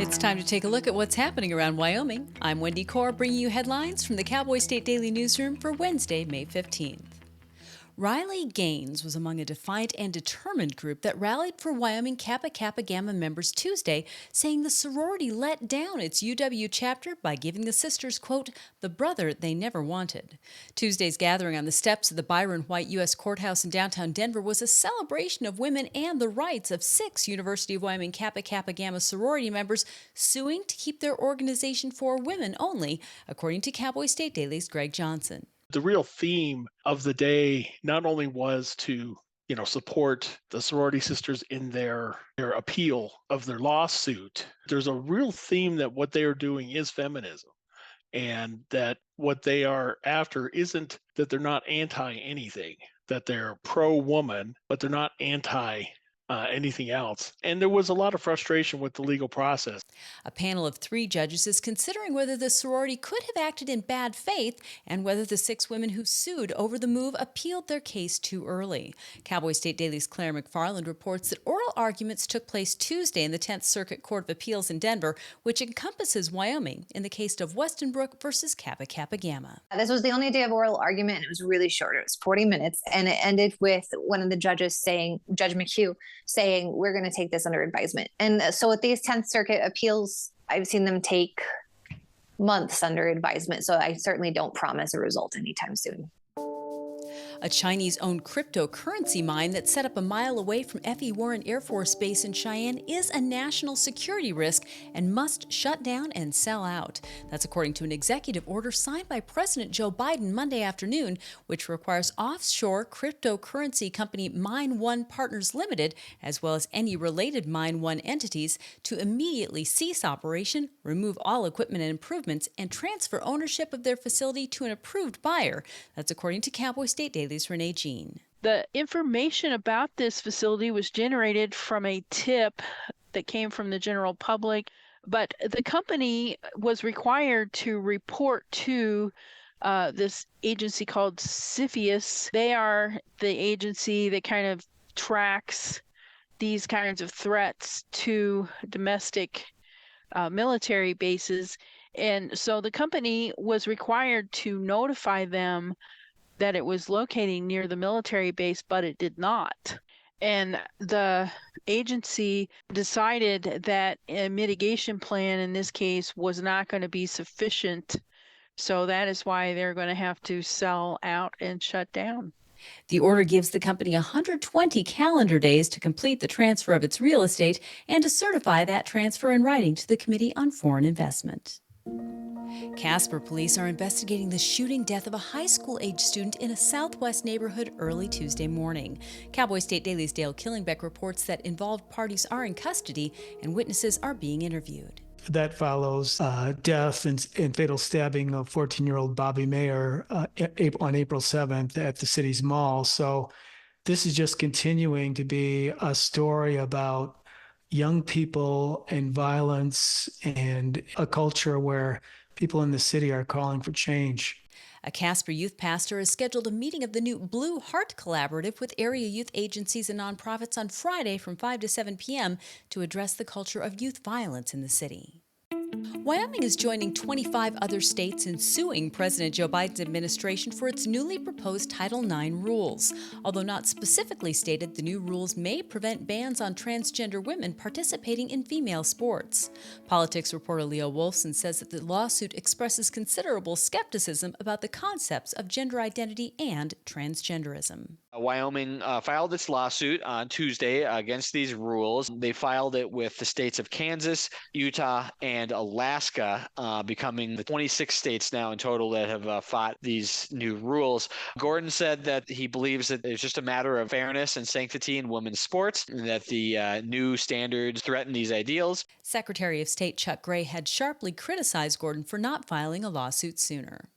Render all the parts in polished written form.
It's time to take a look at what's happening around Wyoming. I'm Wendy Corr, bringing you headlines from the Cowboy State Daily newsroom for Wednesday, May 15th. Riley Gaines was among a defiant and determined group that rallied for Wyoming Kappa Kappa Gamma members Tuesday, saying the sorority let down its UW chapter by giving the sisters, quote, the brother they never wanted. Tuesday's gathering on the steps of the Byron White U.S. Courthouse in downtown Denver was a celebration of women and the rights of 6 University of Wyoming Kappa Kappa Gamma sorority members suing to keep their organization for women only, according to Cowboy State Daily's Greg Johnson. The real theme of the day not only was to support the sorority sisters in their appeal of their lawsuit. There's a real theme that what they are doing is feminism, and that what they are after isn't that they're not anti anything, that they're pro woman, but they're not anti anything else. And there was a lot of frustration with the legal process. A panel of 3 judges is considering whether the sorority could have acted in bad faith and whether the 6 women who sued over the move appealed their case too early. Cowboy State Daily's Claire McFarland reports that oral arguments took place Tuesday in the 10th Circuit Court of Appeals in Denver, which encompasses Wyoming, in the case of Westenbrook versus Kappa Kappa Gamma. This was the only day of oral argument, and it was really short. It was 40 minutes, and it ended with one of the judges saying, Judge McHugh, saying, we're going to take this under advisement. And so with these 10th Circuit appeals, I've seen them take months under advisement. So I certainly don't promise a result anytime soon. A Chinese-owned cryptocurrency mine that's set up a mile away from F.E. Warren Air Force Base in Cheyenne is a national security risk and must shut down and sell out. That's according to an executive order signed by President Joe Biden Monday afternoon, which requires offshore cryptocurrency company Mine One Partners Limited, as well as any related Mine One entities, to immediately cease operation, remove all equipment and improvements, and transfer ownership of their facility to an approved buyer. That's according to Cowboy State Daily's Renee Jean. The information about this facility was generated from a tip that came from the general public, but the company was required to report to this agency called CFIUS. They are the agency that kind of tracks these kinds of threats to domestic military bases. And so the company was required to notify them that it was locating near the military base, but it did not. And the agency decided that a mitigation plan in this case was not going to be sufficient. So that is why they're going to have to sell out and shut down. The order gives the company 120 calendar days to complete the transfer of its real estate and to certify that transfer in writing to the Committee on Foreign Investment. Casper police are investigating the shooting death of a high school-age student in a southwest neighborhood early Tuesday morning. Cowboy State Daily's Dale Killingbeck reports that involved parties are in custody and witnesses are being interviewed. That follows death and fatal stabbing of 14-year-old Bobby Mayer on April 7th at the city's mall. So this is just continuing to be a story about young people and violence and a culture where people in the city are calling for change. A Casper youth pastor has scheduled a meeting of the new Blue Heart Collaborative with area youth agencies and nonprofits on Friday from 5 to 7 p.m. to address the culture of youth violence in the city. Wyoming is joining 25 other states in suing President Joe Biden's administration for its newly proposed Title IX rules. Although not specifically stated, the new rules may prevent bans on transgender women participating in female sports. Politics reporter Leo Wolfson says that the lawsuit expresses considerable skepticism about the concepts of gender identity and transgenderism. Wyoming filed its lawsuit on Tuesday against these rules. They filed it with the states of Kansas, Utah, and Alaska, becoming the 26 states now in total that have fought these new rules. Gordon said that he believes that it's just a matter of fairness and sanctity in women's sports, and that the new standards threaten these ideals. Secretary of State Chuck Gray had sharply criticized Gordon for not filing a lawsuit sooner.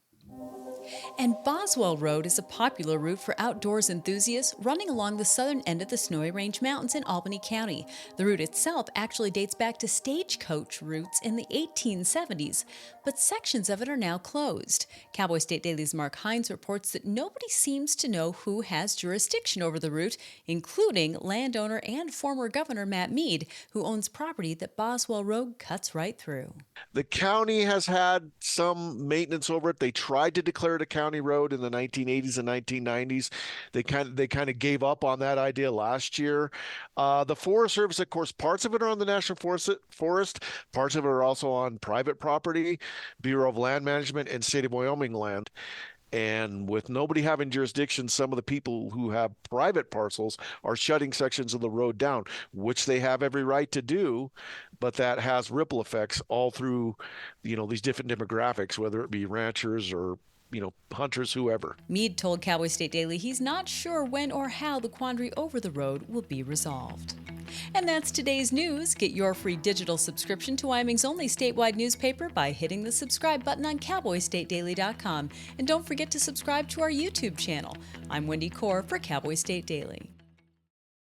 And Boswell Road is a popular route for outdoors enthusiasts running along the southern end of the Snowy Range Mountains in Albany County. The route itself actually dates back to stagecoach routes in the 1870s, but sections of it are now closed. Cowboy State Daily's Mark Hines reports that nobody seems to know who has jurisdiction over the route, including landowner and former Governor Matt Mead, who owns property that Boswell Road cuts right through. The county has had some maintenance over it. They tried to declare it a county road in the 1980s and 1990s. They kind of gave up on that idea last year. The Forest Service, of course, parts of it are on the National Forest, parts of it are also on private property, Bureau of Land Management, and State of Wyoming land. And with nobody having jurisdiction, some of the people who have private parcels are shutting sections of the road down, which they have every right to do, but that has ripple effects all through, these different demographics, whether it be ranchers or hunters, whoever. Mead told Cowboy State Daily he's not sure when or how the quandary over the road will be resolved. And that's today's news. Get your free digital subscription to Wyoming's only statewide newspaper by hitting the subscribe button on cowboystatedaily.com. And don't forget to subscribe to our YouTube channel. I'm Wendy Corr for Cowboy State Daily.